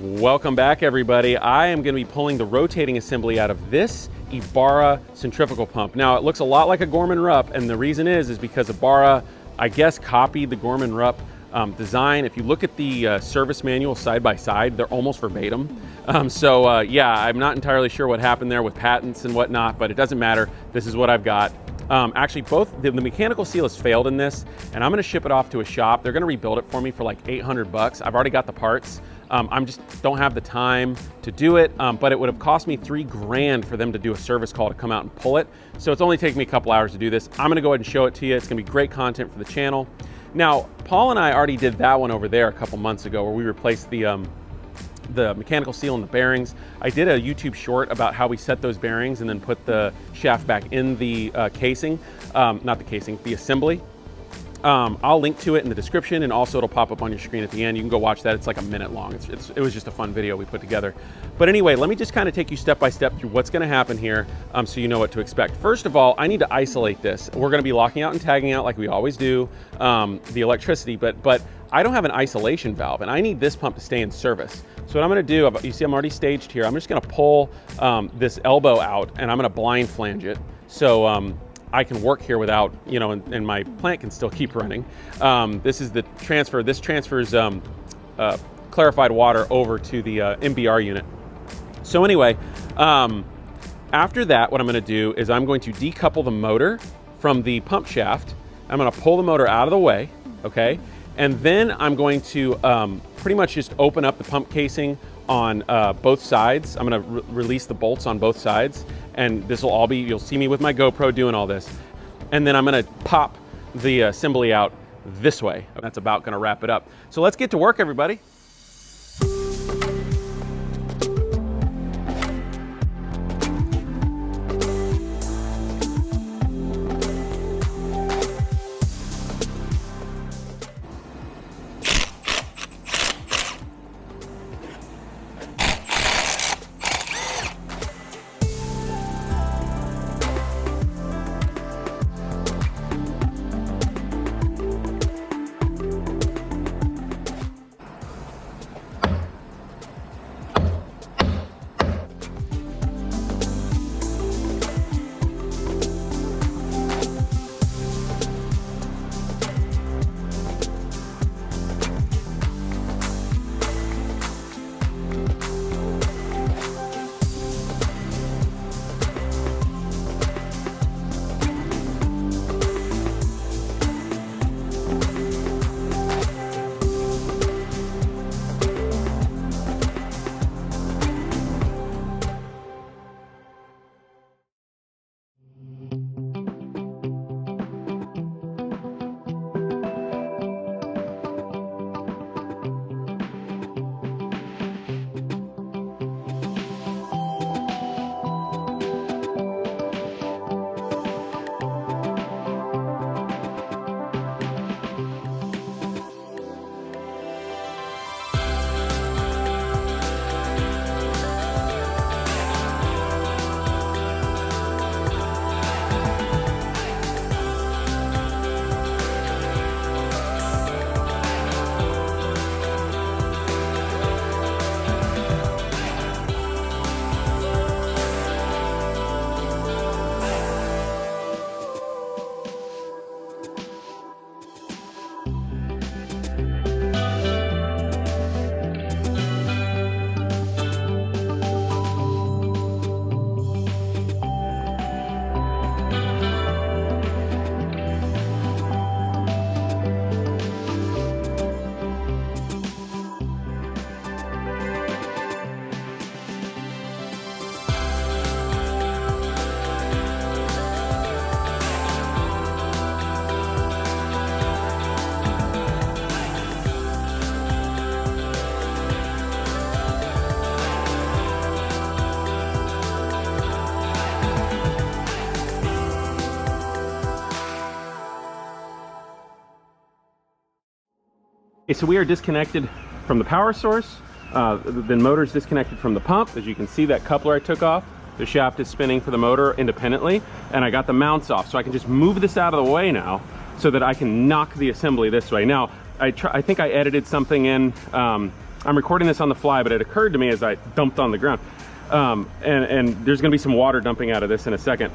Welcome back, everybody. I am going to be pulling the rotating assembly out of this Ebara centrifugal pump. Now, it looks a lot like a Gorman Rupp, and the reason is because Ebara, I guess, copied the Gorman Rupp design. If you look at the service manual side by side, they're almost verbatim. Yeah, I'm not entirely sure what happened there with patents and whatnot, but it doesn't matter. This is what I've got. Actually, both the mechanical seal has failed in this, and I'm going to ship it off to a shop. They're going to rebuild it for me for like 800 bucks. I've already got the parts. I'm just don't have the time to do it, but it would have cost me $3 grand for them to do a service call to come out and pull it. So it's only taking me a couple hours to do this. I'm going to go ahead and show it to you. It's going to be great content for the channel. Now, Paul and I already did that one over there a couple months ago, where we replaced the mechanical seal and the bearings. I did a YouTube short about how we set those bearings and then put the shaft back in the casing, not the casing, the assembly. I'll link to it in the description, and also it'll pop up on your screen at the end. You can go watch that. It's like a minute long. It was just a fun video we put together. But anyway, let me just kind of take you step by step through what's going to happen here, so you know what to expect. First of all, I need to isolate this. We're going to be locking out and tagging out like we always do the electricity, but I don't have an isolation valve, and I need this pump to stay in service. So what I'm going to do, you see I'm already staged here. I'm just going to pull this elbow out, and I'm going to blind flange it. So I can work here without, you know, and my plant can still keep running. This is the transfer. This transfers clarified water over to the MBR unit. So anyway, after that, what I'm going to do is I'm going to decouple the motor from the pump shaft. I'm going to pull the motor out of the way, okay? And then I'm going to pretty much just open up the pump casing on both sides. I'm going to release the bolts on both sides, and this will all be, you'll see me with my GoPro doing all this. And then I'm going to pop the assembly out this way. That's about going to wrap it up. So let's get to work, everybody. Okay, so we are disconnected from the power source. The motor's disconnected from the pump. As you can see, that coupler I took off, the shaft is spinning for the motor independently, and I got the mounts off. So I can just move this out of the way now so that I can knock the assembly this way. Now, I think I edited something in I'm recording this on the fly, but it occurred to me as I dumped on the ground. And there's gonna be some water dumping out of this in a second.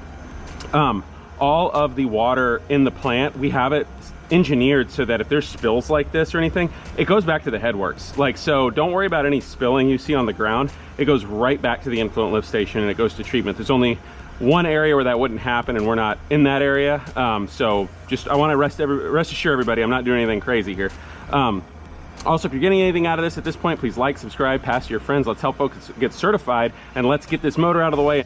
All of the water in the plant, we have it engineered so that if there's spills like this or anything, it goes back to the headworks. Like, so don't worry about any spilling you see on the ground. It goes right back to the influent lift station and it goes to treatment. There's only one area where that wouldn't happen, and we're not in that area. So just, I want to rest assure everybody, I'm not doing anything crazy here. Also, if you're getting anything out of this at this point, please like, subscribe, pass to your friends. Let's help folks get certified, and let's get this motor out of the way.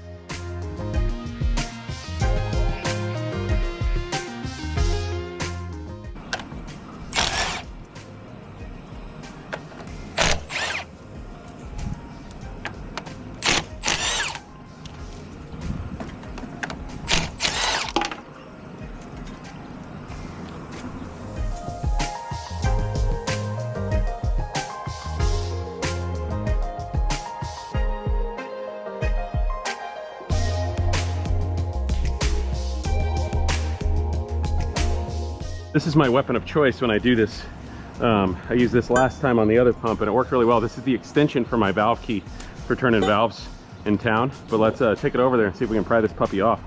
This is my weapon of choice when I do this. I used this last time on the other pump and it worked really well. This is the extension for my valve key for turning valves in town. But let's take it over there and see if we can pry this puppy off.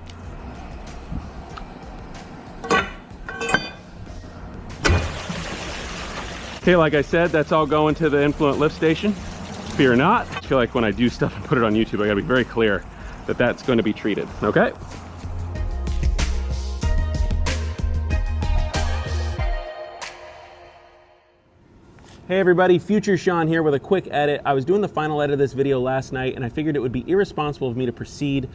Okay, like I said, that's all going to the influent lift station. Fear not. I feel like when I do stuff and put it on YouTube, I gotta be very clear that that's going to be treated, okay? Hey everybody, Future Sean here with a quick edit. I was doing the final edit of this video last night and I figured it would be irresponsible of me to proceed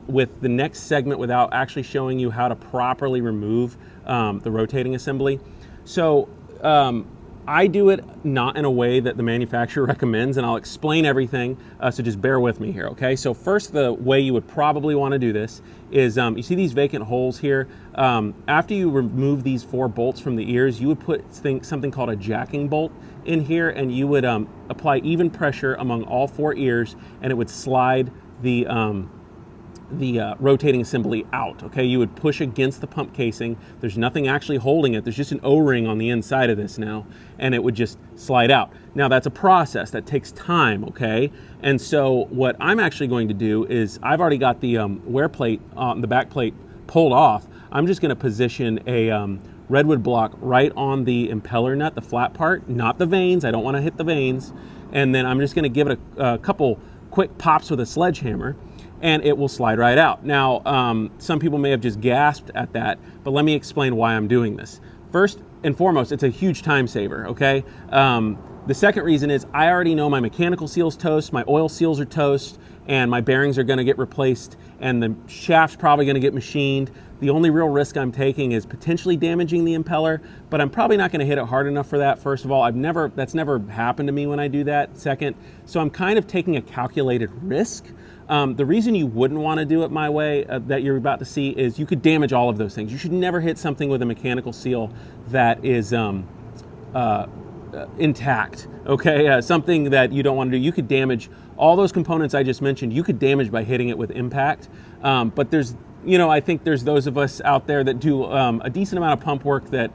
with the next segment without actually showing you how to properly remove the rotating assembly. So I do it not in a way that the manufacturer recommends, and I'll explain everything, so just bear with me here, okay? So first, the way you would probably want to do this is, you see these vacant holes here? After you remove these 4 bolts from the ears, you would put something called a jacking bolt in here, and you would apply even pressure among all 4 ears, and it would slide the rotating assembly out, okay? You would push against the pump casing. There's nothing actually holding it. There's just an O-ring on the inside of this now, and it would just slide out. Now, that's a process that takes time, okay? And so what I'm actually going to do is, I've already got the wear plate, the back plate pulled off. I'm just gonna position a redwood block right on the impeller nut, the flat part, not the vanes. I don't wanna hit the vanes. And then I'm just gonna give it a couple quick pops with a sledgehammer, and it will slide right out. Now, some people may have just gasped at that, but let me explain why I'm doing this. First and foremost, it's a huge time saver, okay? The second reason is I already know my mechanical seal's toast, my oil seals are toast, and my bearings are gonna get replaced, and the shaft's probably gonna get machined. The only real risk I'm taking is potentially damaging the impeller, but I'm probably not gonna hit it hard enough for that, first of all. That's never happened to me when I do that, second. So I'm kind of taking a calculated risk. The reason you wouldn't want to do it my way that you're about to see is you could damage all of those things. You should never hit something with a mechanical seal that is intact, okay? Something that you don't want to do. You could damage all those components I just mentioned. You could damage by hitting it with impact. But there's, you know, I think there's those of us out there that do a decent amount of pump work that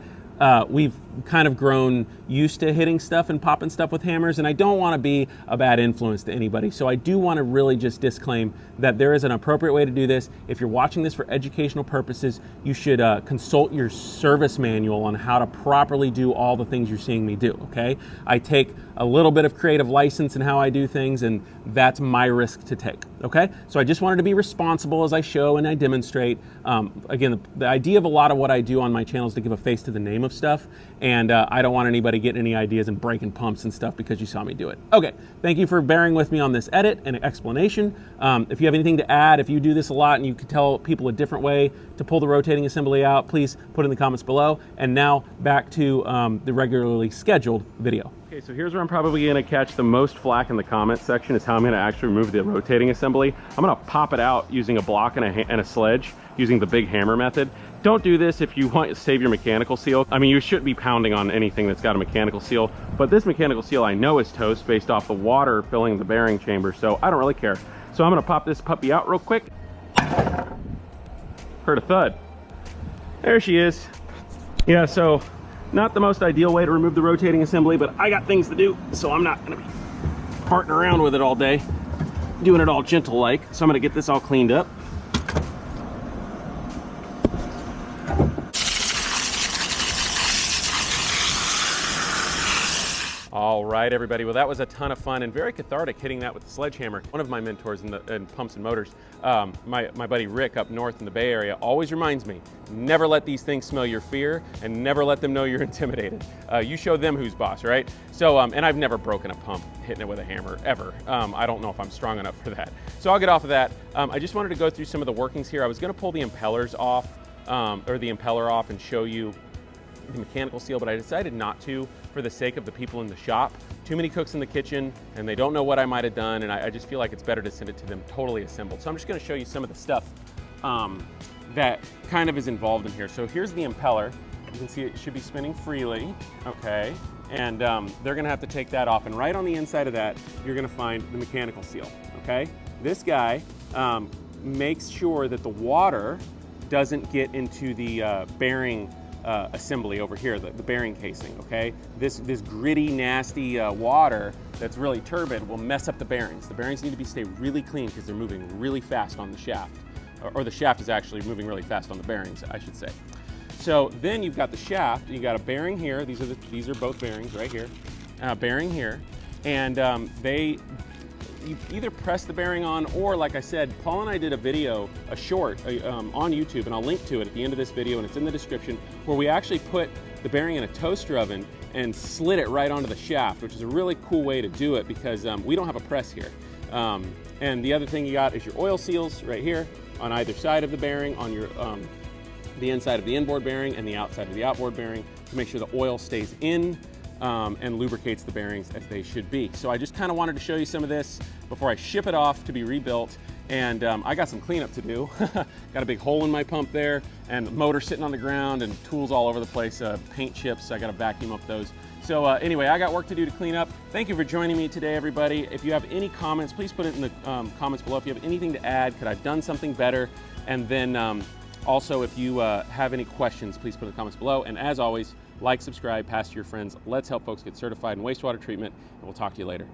we've kind of grown used to hitting stuff and popping stuff with hammers, and I don't want to be a bad influence to anybody. So I do want to really just disclaim that there is an appropriate way to do this. If you're watching this for educational purposes, you should consult your service manual on how to properly do all the things you're seeing me do, okay? I take a little bit of creative license in how I do things, and that's my risk to take, okay? So I just wanted to be responsible as I show and I demonstrate. Again, the idea of a lot of what I do on my channel is to give a face to the name of stuff, and I don't want anybody getting any ideas and breaking pumps and stuff because you saw me do it. Okay, thank you for bearing with me on this edit and explanation. If you have anything to add, if you do this a lot and you could tell people a different way to pull the rotating assembly out, please put in the comments below. And now back to the regularly scheduled video. Okay, so here's where I'm probably gonna catch the most flack in the comments section, is how I'm gonna actually remove the rotating assembly. I'm gonna pop it out using a block and a sledge, using the big hammer method. Don't do this if you want to save your mechanical seal. I mean, you shouldn't be pounding on anything that's got a mechanical seal, but this mechanical seal I know is toast based off the water filling the bearing chamber, so I don't really care. So I'm gonna pop this puppy out real quick. Heard a thud. There she is. Yeah, so Not the most ideal way to remove the rotating assembly, but I got things to do, so I'm not gonna be farting around with it all day, doing it all gentle-like. So I'm gonna get this all cleaned up. All right, everybody. Well, that was a ton of fun and very cathartic hitting that with the sledgehammer. One of my mentors in pumps and motors, my buddy Rick up north in the Bay Area, always reminds me, never let these things smell your fear and never let them know you're intimidated. You show them who's boss, right? So, and I've never broken a pump hitting it with a hammer, ever. I don't know if I'm strong enough for that. So I'll get off of that. I just wanted to go through some of the workings here. I was gonna pull the impellers off, or the impeller off and show you the mechanical seal, but I decided not to for the sake of the people in the shop. Too many cooks in the kitchen and they don't know what I might have done, and I just feel like it's better to send it to them totally assembled. So I'm just gonna show you some of the stuff that kind of is involved in here. So here's the impeller. You can see it should be spinning freely, okay? And they're gonna have to take that off, and right on the inside of that, you're gonna find the mechanical seal, okay? This guy makes sure that the water doesn't get into the bearing assembly over here, the bearing casing, okay? This gritty, nasty water that's really turbid will mess up the bearings. The bearings need to stay really clean because they're moving really fast on the shaft, or the shaft is actually moving really fast on the bearings, I should say. So then you've got the shaft, you got a bearing here, these are both bearings right here, bearing here, and you either press the bearing on, or like I said, Paul and I did a video, a short on YouTube, and I'll link to it at the end of this video, and it's in the description, where we actually put the bearing in a toaster oven and slid it right onto the shaft, which is a really cool way to do it because we don't have a press here. And the other thing you got is your oil seals right here on either side of the bearing, on your the inside of the inboard bearing and the outside of the outboard bearing, to make sure the oil stays in and lubricates the bearings as they should be. So I just kind of wanted to show you some of this before I ship it off to be rebuilt. And I got some cleanup to do. Got a big hole in my pump there, and motor sitting on the ground, and tools all over the place, paint chips, I gotta vacuum up those. So anyway, I got work to do to clean up. Thank you for joining me today, everybody. If you have any comments, please put it in the comments below. If you have anything to add, could I have done something better? And then also, if you have any questions, please put in the comments below. And as always, like, subscribe, pass to your friends. Let's help folks get certified in wastewater treatment, and we'll talk to you later.